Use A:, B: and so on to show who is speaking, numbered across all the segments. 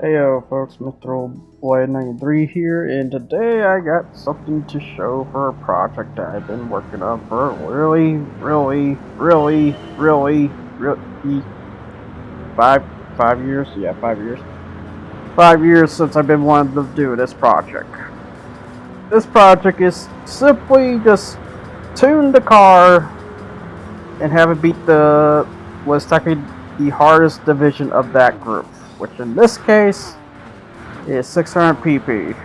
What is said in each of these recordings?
A: Hey yo folks, Mr. Old Boy 93 here, and today I got something to show for a project that I've been working on for really 5 years? Yeah, 5 years. 5 years since I've been wanting to do this project. This project is simply just tune the car and have it beat was technically the hardest division of that group, which in this case is 600 pp.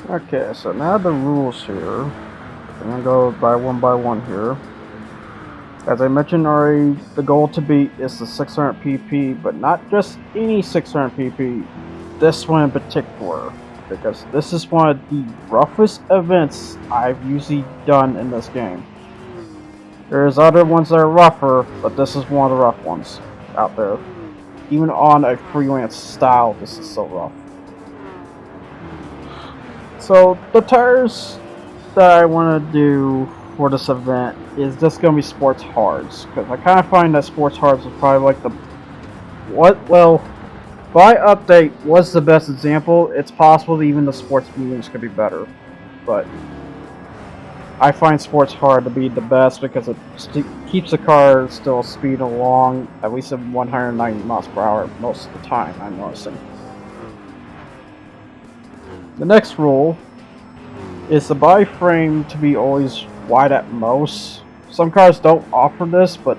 A: Okay, so now the rules here. I'm gonna go by one here. As I mentioned already, the goal to beat is the 600 pp, but not just any 600 pp. This one in particular, because this is one of the roughest events I've usually done in this game. There's other ones that are rougher, but this is one of the rough ones out there. Even on a freelance style, this is so rough. So the tires that I want to do for this event is just going to be sports hards, because I kind of find that sports hards is probably like by update was the best example. It's possible that even the sports mediums could be better, but I find sports hard to be the best because it keeps the car still speeding along at least at 190 miles per hour most of the time, I'm noticing. The next rule is the body frame to be always wide at most. Some cars don't offer this, but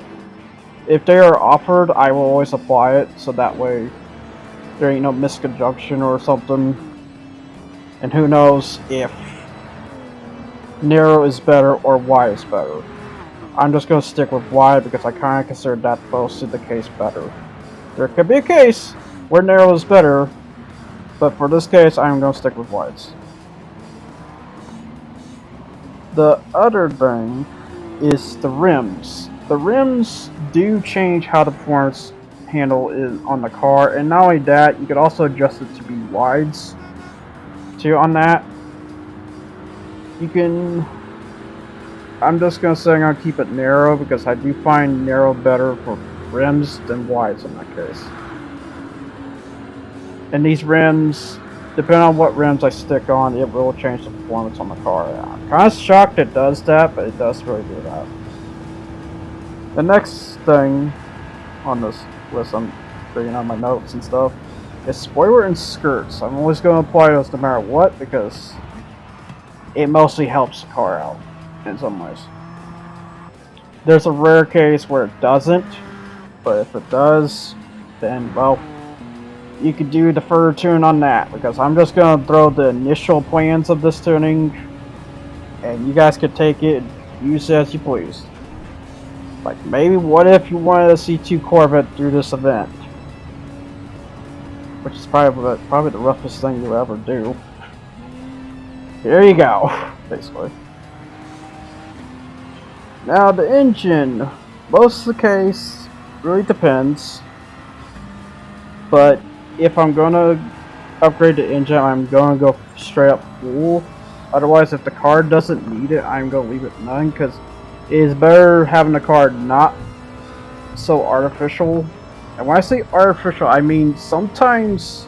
A: if they are offered, I will always apply it, so that way there ain't no misconjunction or something. And who knows if narrow is better or wide is better. I'm just going to stick with wide because I kind of consider that mostly the case better. There could be a case where narrow is better, but for this case, I'm going to stick with wides. The other thing is the rims. The rims do change how the performance handle is on the car, and not only that, you could also adjust it to be wides too on that. I'm just going to say I'm going to keep it narrow because I do find narrow better for rims than wides in that case. And these rims, depending on what rims I stick on, it will change the performance on the car. I'm kind of shocked it does that, but it does really do that. The next thing on this list, I'm figuring out my notes and stuff, is spoiler and skirts. I'm always going to apply those no matter what because it mostly helps the car out in some ways. There's a rare case where it doesn't, but if it does, then well, you could do the further tune on that, because I'm just going to throw the initial plans of this tuning, and you guys could take it and use it as you please. Like, maybe what if you wanted to see two Corvette through this event? Which is probably the roughest thing you'll ever do. Here you go, basically. Now the engine, most of the case, really depends. But if I'm gonna upgrade the engine, I'm gonna go straight up full. Otherwise, if the car doesn't need it, I'm gonna leave it none, because it is better having the car not so artificial. And when I say artificial, I mean sometimes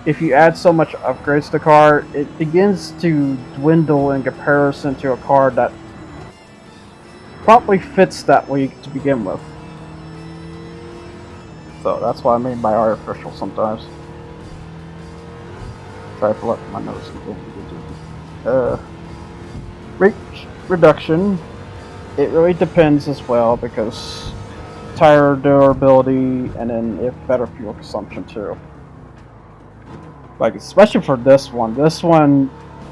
A: if you add so much upgrades to the car, it begins to dwindle in comparison to a car that probably fits that way to begin with. So that's what I mean by artificial sometimes. Sorry for letting my nose go. Rate reduction, it really depends as well, because tire durability and then if better fuel consumption too. Like, especially for this one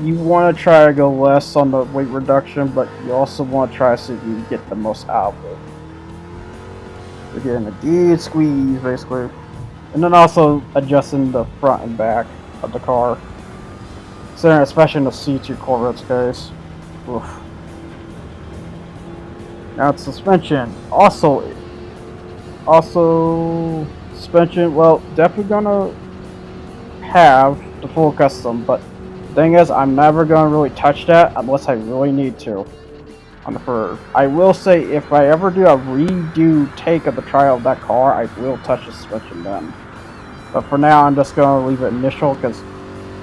A: you want to try to go less on the weight reduction, but you also want to try to see if you can get the most out of it. You're getting a good squeeze basically, and then also adjusting the front and back of the car, so especially in the C2 Corvette's case. Oof. Now it's suspension. Also suspension, well, definitely gonna have the full custom, but the thing is, I'm never gonna really touch that unless I really need to on the preferred. I will say, if I ever do a redo take of the trial of that car, I will touch the suspension then. But for now, I'm just gonna leave it initial because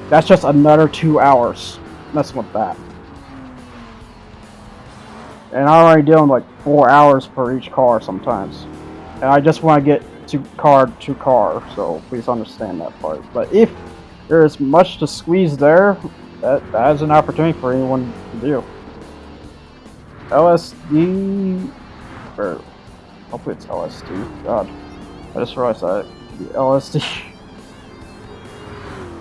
A: that's just another 2 hours messing with that. And I'm already dealing like 4 hours per each car sometimes. And I just want to get to car, so please understand that part. But if there is much to squeeze there, that is an opportunity for anyone to do. LSD, or hopefully it's LSD. God, I just realized that LSD.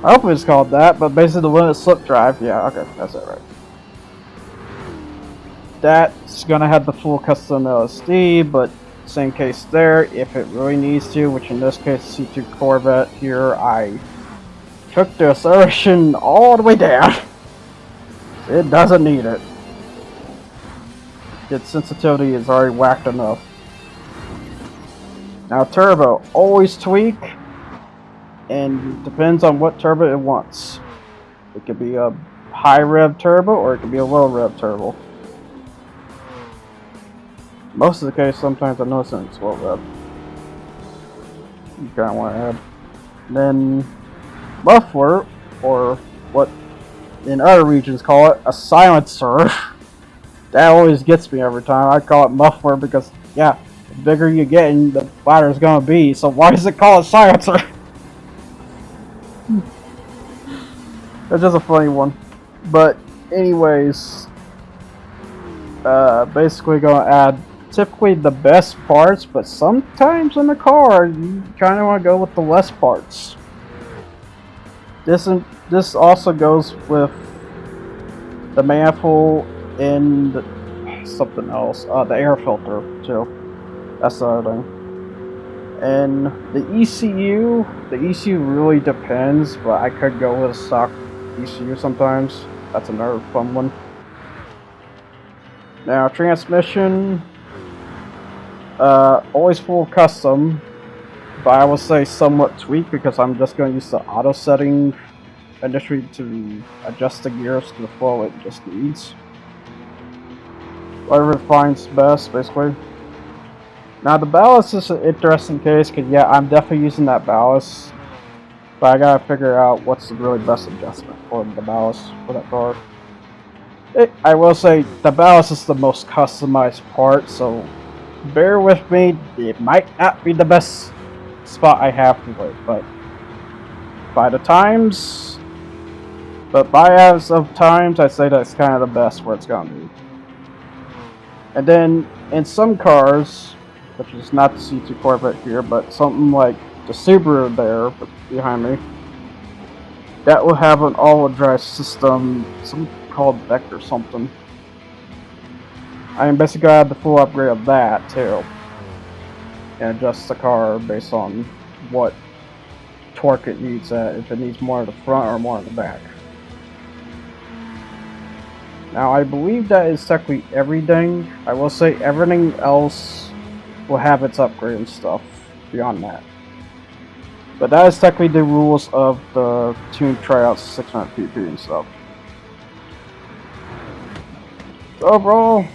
A: I hope it's called that, but basically the limit slip drive. Yeah, okay, that's it, right. That's gonna have the full custom LSD, but same case there. If it really needs to, which in this case C2 Corvette here, I took the acceleration all the way down. It doesn't need it. Its sensitivity is already whacked enough. Now turbo, always tweak, and depends on what turbo it wants. It could be a high rev turbo or it could be a low rev turbo. Most of the case, sometimes I notice it's low rev. You kind of want to add. Then muffler, or what in other regions call it a silencer. That always gets me every time. I call it muffler because, yeah, the bigger you get, the louder it's gonna be. So why does it call it silencer? That's just a funny one. But anyways, basically gonna add typically the best parts, but sometimes in the car you kind of want to go with the less parts. This also goes with the manifold and something else, the air filter too. That's the other thing. And the ECU really depends, but I could go with a stock ECU sometimes. That's another fun one. Now transmission, always full custom, but I will say somewhat tweaked because I'm just going to use the auto setting initially to adjust the gears to the flow it just needs. Whatever it finds best, basically. Now the ballast is an interesting case because yeah, I'm definitely using that ballast, but I gotta figure out what's the really best adjustment for the ballast for that car. I will say the ballast is the most customized part, so bear with me. It might not be the best spot I have for it, but by as of times, I'd say that's kind of the best where it's gonna be. And then in some cars, which is not the C2 Corvette here, but something like the Subaru there behind me, that will have an all-wheel drive system, something called Beck or something. I am basically gonna have the full upgrade of that too, and adjust the car based on what torque it needs, if it needs more at the front or more in the back. Now I believe that is technically everything. I will say everything else will have its upgrade and stuff beyond that. But that is technically the rules of the tuned tryouts 600 pp and stuff. So overall,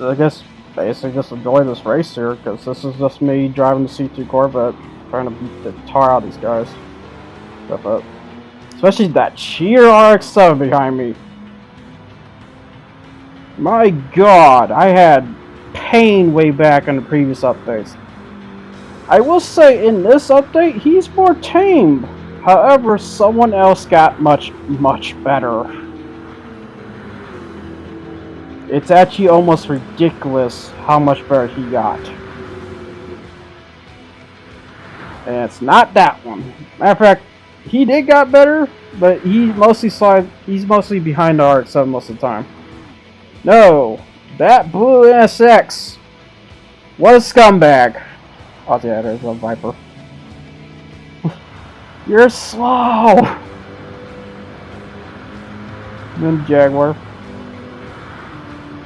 A: I guess basically just enjoy this race here, because this is just me driving the C2 Corvette, trying to beat the tar out of these guys. But, especially that sheer RX-7 behind me. My god, I had pain way back in the previous updates. I will say in this update, he's more tamed. However, someone else got much better. It's actually almost ridiculous how much better he got. And it's not that one. Matter of fact, he did got better, but he's mostly behind the RX-7 most of the time. No, that blue NSX. What a scumbag. Oh yeah, there's a Viper. You're slow. Then Jaguar.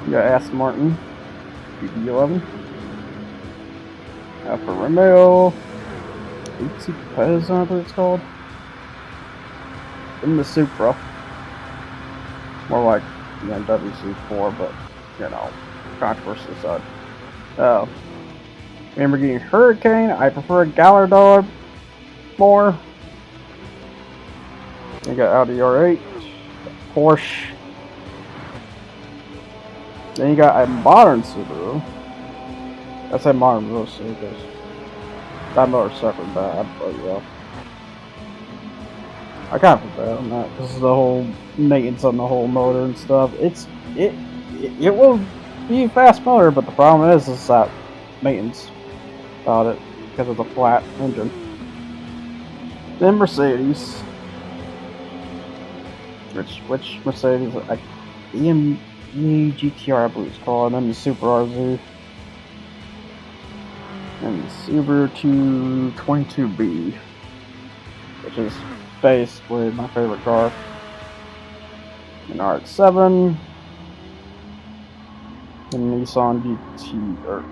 A: You got Aston Martin. BB11. Alfa Romeo. Oopsie Pez, I believe it's called. Then the Supra. More like WC4, but you know, controversy aside. Lamborghini Hurricane. I prefer Gallardo. more. You got Audi R8, Porsche. Then you got a modern Subaru. I say modern mostly because that motorcycle bad, but yeah. I kind of feel bad on that because the whole maintenance on the whole motor and stuff. It will be a fast motor, but the problem is that maintenance about it because of the flat engine. Then Mercedes, which Mercedes? EME GTR I believe it's called, and then the Super RZ, and the Subaru 222B, which is basically my favorite car. An RX-7, and Nissan GTR.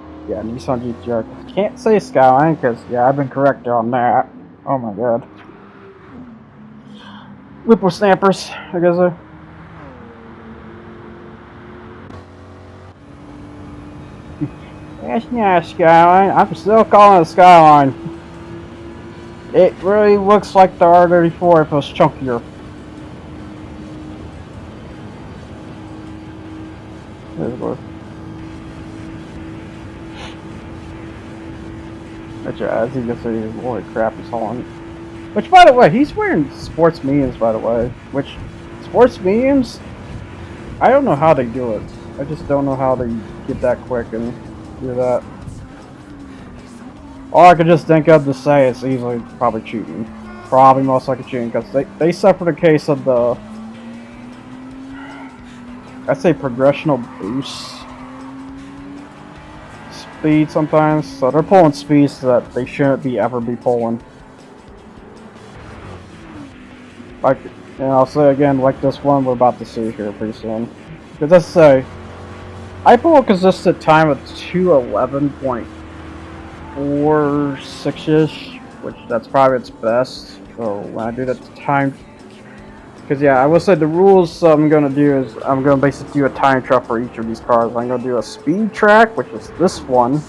A: Can't say Skyline because yeah, I've been corrected on that. Oh my god. Whippersnappers, I guess. That's not a Skyline. I'm still calling it a Skyline. It really looks like the R34 if it was chunkier. But yeah, as you can see, holy crap, he's hauling. Which, by the way, he's wearing sports mediums, by the way. Which, sports mediums, I don't know how they do it. I just don't know how they get that quick and do that. All I could just think of to say is easily probably cheating. Probably most likely cheating, because they suffered a case of the, I'd say, progressional boost speed sometimes. So they're pulling speeds that they shouldn't ever be pulling. Like, and I'll say again, like this one we're about to see here pretty soon. Because let's say, I pull a consistent time of 2:11.46ish, which that's probably its best. So when I do that time, because yeah, I will say the rules I'm gonna do is I'm gonna basically do a time trial for each of these cars. I'm gonna do a speed track, which is this one,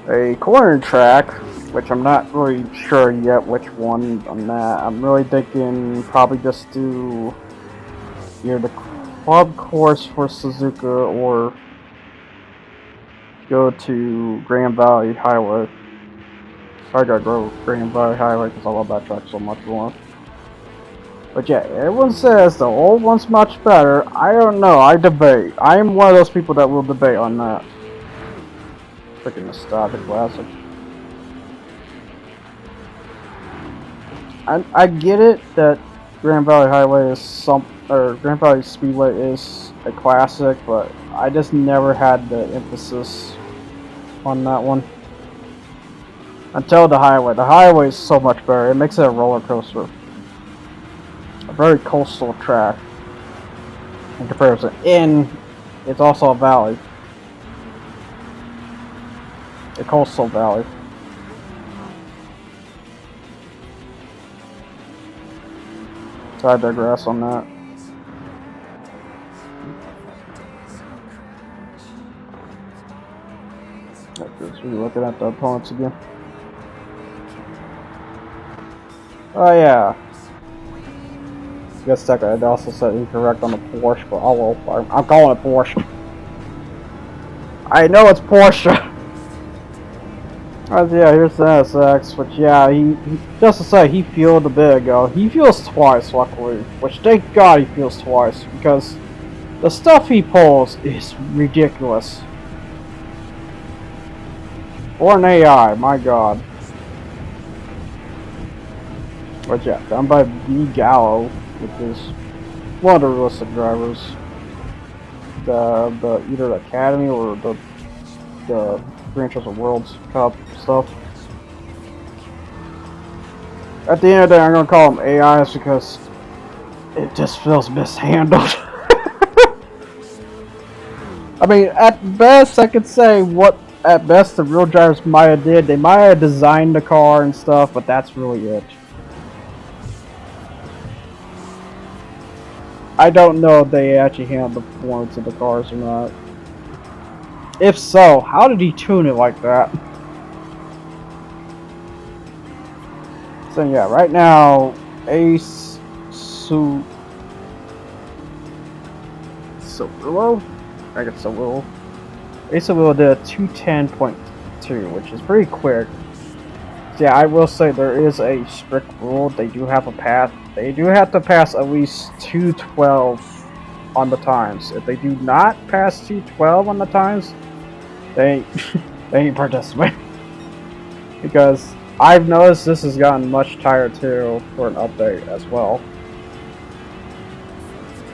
A: a corner track, which I'm not really sure yet which one on that. I'm really thinking probably just do either the club course for Suzuka or go to Grand Valley Highway. I gotta go Grand Valley Highway because I love that track so much more. But yeah, everyone says the old one's much better. I don't know, I debate. I am one of those people that will debate on that. Freaking nostalgic classic. I get it that Grand Valley Highway is Grand Valley Speedway is a classic, but I just never had the emphasis on that one until the highway. The highway is so much better. It makes it a roller coaster, a very coastal track in comparison. And it's also a valley, a coastal valley. So I digress on that. We're looking at the opponents again. Oh yeah. I guess that I also said incorrect on the Porsche, but oh well, I'm calling it Porsche. I know it's Porsche. Yeah, here's the NSX, which yeah, he just to say he fueled a bit ago. He fuels twice, luckily, which thank God he fuels twice because the stuff he pulls is ridiculous. Or an AI, my God. But yeah, done by B Gallo, which is one of the realistic drivers. The either the Academy or the Grand Prix of Worlds Cup stuff. At the end of the day, I'm gonna call them AIs because it just feels mishandled. I mean, at best, I could say what at best the real drivers might have did. They might have designed the car and stuff, but that's really it. I don't know if they actually handled the performance of the cars or not. If so, how did he tune it like that? So yeah, right now Ace Cirillo, I guess Cirillo. Ace Cirillo did a 210.2, which is pretty quick. Yeah, I will say there is a strict rule. They do have a path. They do have to pass at least 212 on the times. If they do not pass 212 on the times, they they ain't participating. Because I've noticed this has gotten much tighter too for an update as well.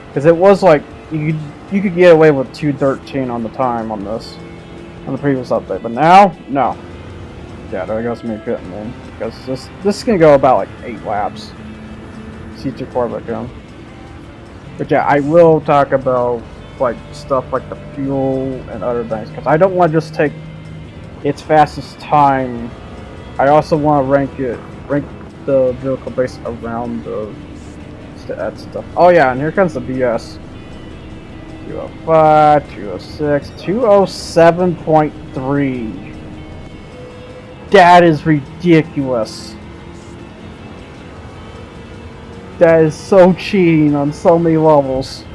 A: Because it was like you could get away with 213 on the time on this on the previous update, but now no. Yeah, there goes me getting in because this can go about like 8 laps. C2 Corvette gun. But yeah, I will talk about like stuff like the fuel and other things because I don't want to just take its fastest time. I also want to rank the vehicle based around the stuff. Oh yeah, and here comes the BS. 205, 206, 207.3. That is ridiculous. That is so cheating on so many levels.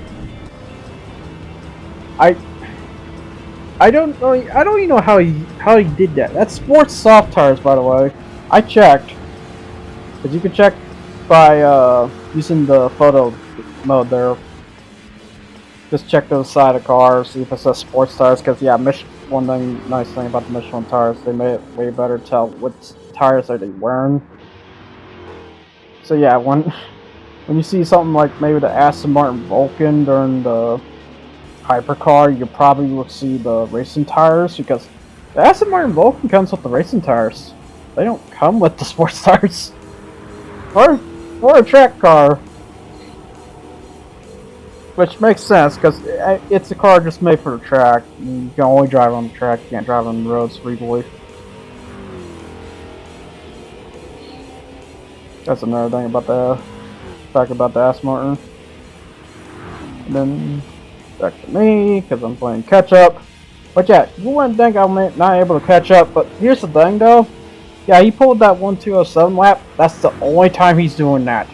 A: I don't even know how he did that. That's sports soft tires, by the way. I checked. But you can check by using the photo mode there. Just check the side of the car, see if it says sports tires. Because yeah, one nice thing about the Michelin tires, they made it way better to tell what tires are they wearing. So yeah, when you see something like maybe the Aston Martin Vulcan during the hypercar, you probably will see the racing tires because the Aston Martin Vulcan comes with the racing tires. They don't come with the sports tires. For a track car. Which makes sense, because it's a car just made for the track. You can only drive on the track, you can't drive on the roads legally. That's another thing about the Aston Martin. And then back to me, because I'm playing catch up. But yeah, you wouldn't think I'm not able to catch up, but here's the thing though. Yeah, he pulled that 1207 lap. That's the only time he's doing that.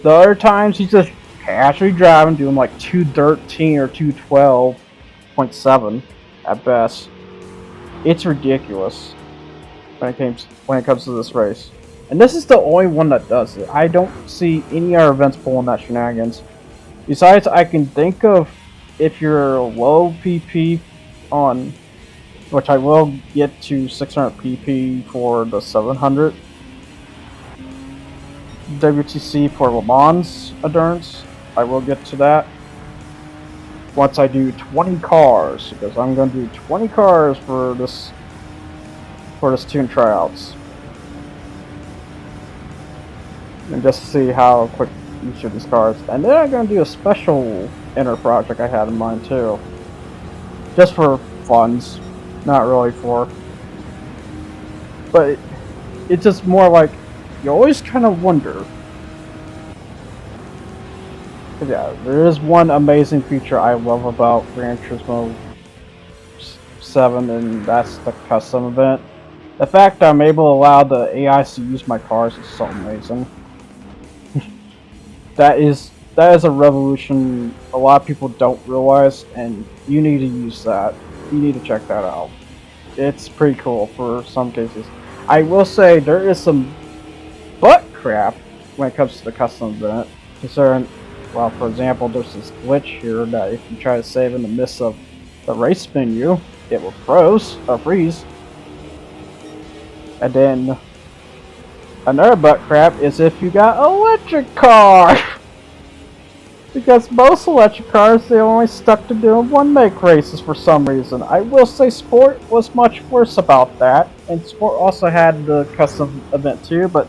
A: The other times he's just casually driving, doing like 213 or 212.7 at best. It's ridiculous when it comes to this race. And this is the only one that does it. I don't see any other events pulling that shenanigans. Besides, I can think of if you're low PP on, which I will get to 600 PP for the 700 WTC for Le Mans endurance. I will get to that once I do 20 cars, because I'm going to do 20 cars for this tune tryouts, and just to see how quick each of these cars. And then I'm going to do a special inner project I had in mind too, just for funds, not really for. But it's just more like you always kind of wonder. Yeah, there is one amazing feature I love about Gran Turismo 7, and that's the custom event. The fact that I'm able to allow the AIs to use my cars is so amazing. that is a revolution a lot of people don't realize, and you need to use that. You need to check that out. It's pretty cool for some cases. I will say there is some butt crap when it comes to the custom event, considering, well, for example, there's this glitch here that if you try to save in the midst of the race menu, it will freeze. And then another butt crap is if you got an electric car. Because most electric cars, they only stuck to doing one make races for some reason. I will say Sport was much worse about that, and Sport also had the custom event too, but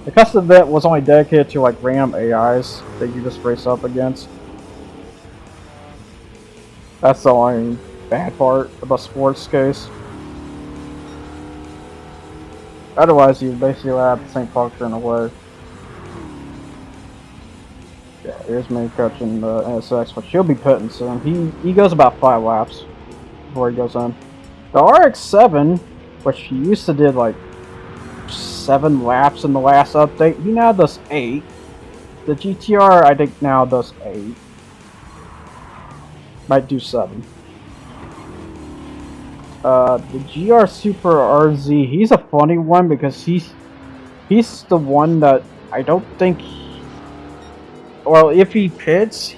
A: the custom event was only dedicated to like random AIs that you just race up against. That's the only bad part about Sport's case. Otherwise, you basically have the same function in a way. Yeah, here's me coaching the NSX, but she'll be pitting soon. He goes about 5 laps before he goes in. The RX-7, which he used to did like 7 laps in the last update. He now does 8. The GTR, I think, now does 8. Might do 7. The GR Super RZ, he's a funny one because he's the one that I don't think. Well, if he pits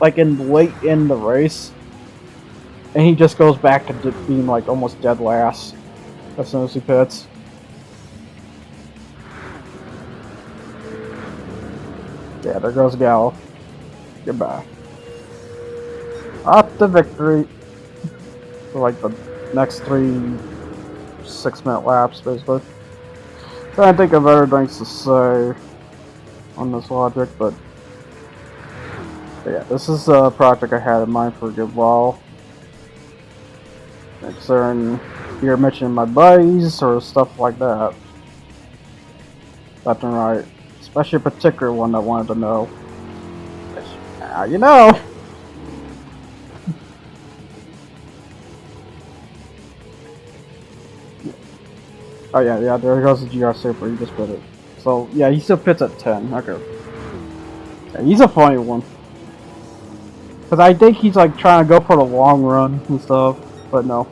A: like late in the race, and he just goes back to being like almost dead last as soon as he pits. Yeah, there goes Gallo. Goodbye. Off to victory. For like the next 3 6-minute laps, basically. Trying to think of other things to say on this logic, but yeah, this is a project I had in mind for a good while. Concerning you're mentioning my buddies or stuff like that. Left and right. Especially a particular one that wanted to know. Now you know! Oh yeah, there goes the GR Super, he just put it. So yeah, he still pits at 10, okay. Yeah, he's a funny one. Cause I think he's like trying to go for the long run and stuff, but no.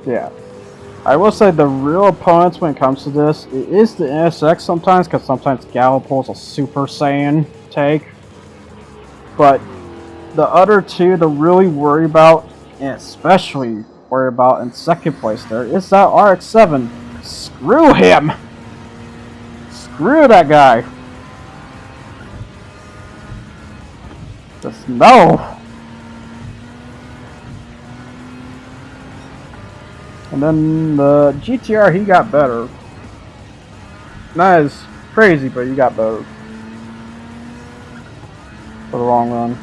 A: Yeah. I will say the real opponents when it comes to this, it is the NSX sometimes, because sometimes Gallo pulls a Super Saiyan take. But the other two to really worry about, and especially worry about in second place there, is that RX-7. Screw him! Screw that guy! Just no! And then the GTR, he got better. Not as crazy, but he got better. For the long run.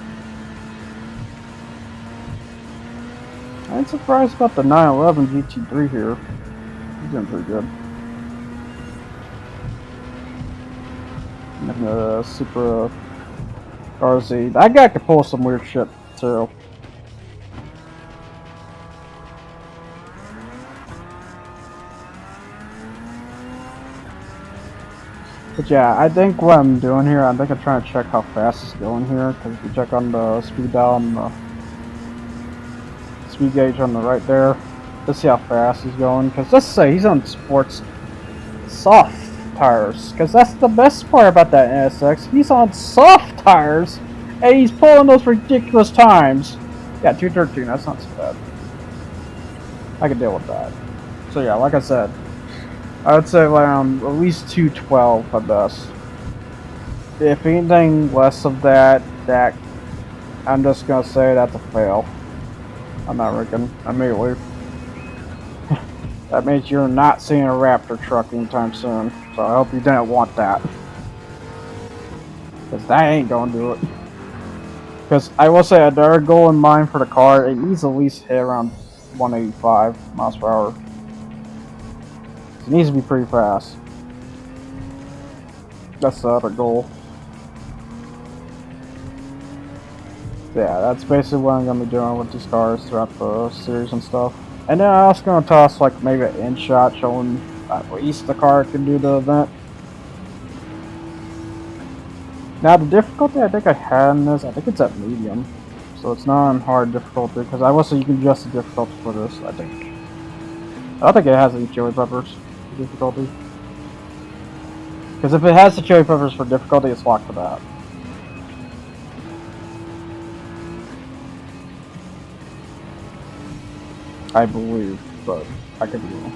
A: I ain't surprised about the 911 GT3 here. He's doing pretty good. And the Super RZ. That guy could pull some weird shit too. But yeah, I think what I'm doing here, I think I'm trying to check how fast it's going here, because if you check on the speed dial and the speed gauge on the right there, let's see how fast he's going, because let's say he's on sports soft tires, because that's the best part about that NSX, he's on soft tires, and he's pulling those ridiculous times. Yeah, 213, that's not so bad. I can deal with that. So yeah, like I said, I would say around at least 212 at best. If anything less of that, I'm just gonna say that's a fail. I'm not rigging immediately. That means you're not seeing a Raptor truck anytime soon. So I hope you didn't want that. Because that ain't gonna do it. Because I will say another goal in mind for the car, it needs at least hit around 185 miles per hour. It needs to be pretty fast. That's the other goal. Yeah, that's basically what I'm going to be doing with these cars throughout the series and stuff. And then I'm also going to toss like maybe an in shot showing at least the car can do the event. Now the difficulty I think I had in this, I think it's at medium. So it's not on hard difficulty, because I will say you can adjust the difficulty for this, I think. I don't think it has any chili peppers for difficulty. Because if it has the chili peppers for difficulty, it's locked for that. I believe, but I could be wrong.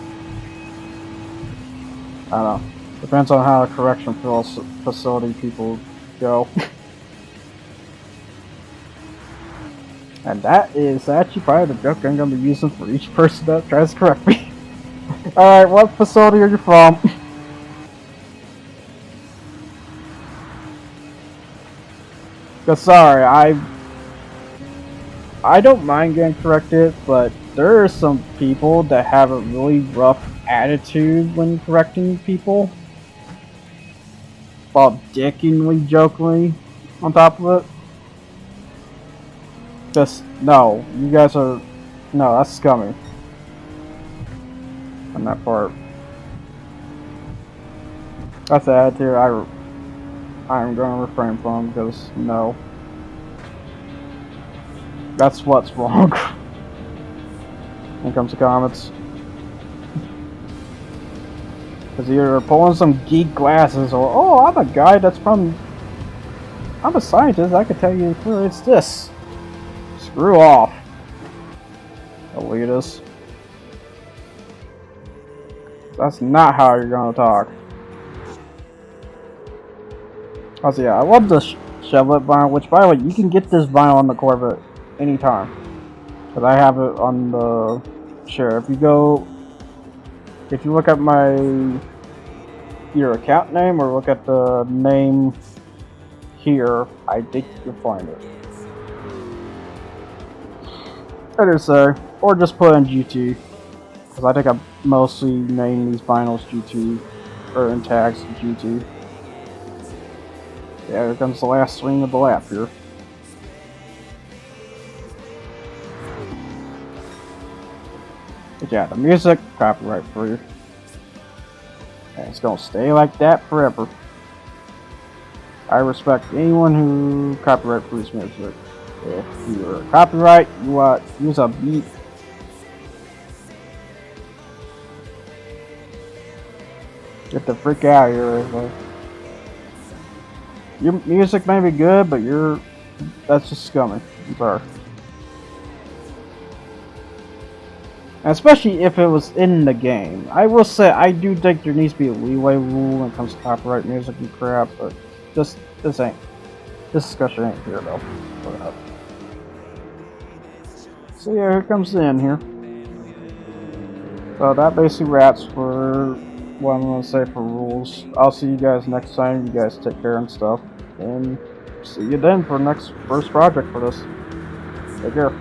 A: I don't know. Depends on how the correction facility people go. And that is actually probably the joke I'm going to be using for each person that tries to correct me. Alright, what facility are you from? Cause sorry, I don't mind getting corrected, but there are some people that have a really rough attitude when correcting people. While dickingly, jokingly on top of it. Just, no. You guys are... No, that's scummy. On that part. That's the attitude I'm going to refrain from, because, no. That's what's wrong. When it comes to comments. Because you're pulling some geek glasses, or, oh, I'm a guy that's from... I'm a scientist, I can tell you clearly it's this. Screw off. Elitist. That's not how you're gonna talk. Also, yeah, I love the Chevrolet vinyl, which, by the way, you can get this vinyl on the Corvette anytime. Because I have it on the... Sure, if you look at your account name, or look at the name here, I think you'll find it. Better say, or just put in GT, because I think I mostly name these vinyls GT, or in tags GT. Yeah, here comes the last swing of the lap here. But yeah, the music, copyright free. And it's gonna stay like that forever. I respect anyone who copyright free music. If you're a copyright, you use a beat. Get the freak out of here. Like, your music may be good, but that's just scummy. I'm sorry. And especially if it was in the game. I will say, I do think there needs to be a leeway rule when it comes to copyright music and crap, but this discussion ain't here though. So yeah, here comes the end here. So that basically wraps for what I'm going to say for rules. I'll see you guys next time. You guys take care and stuff. And see you then for next first project for this. Take care.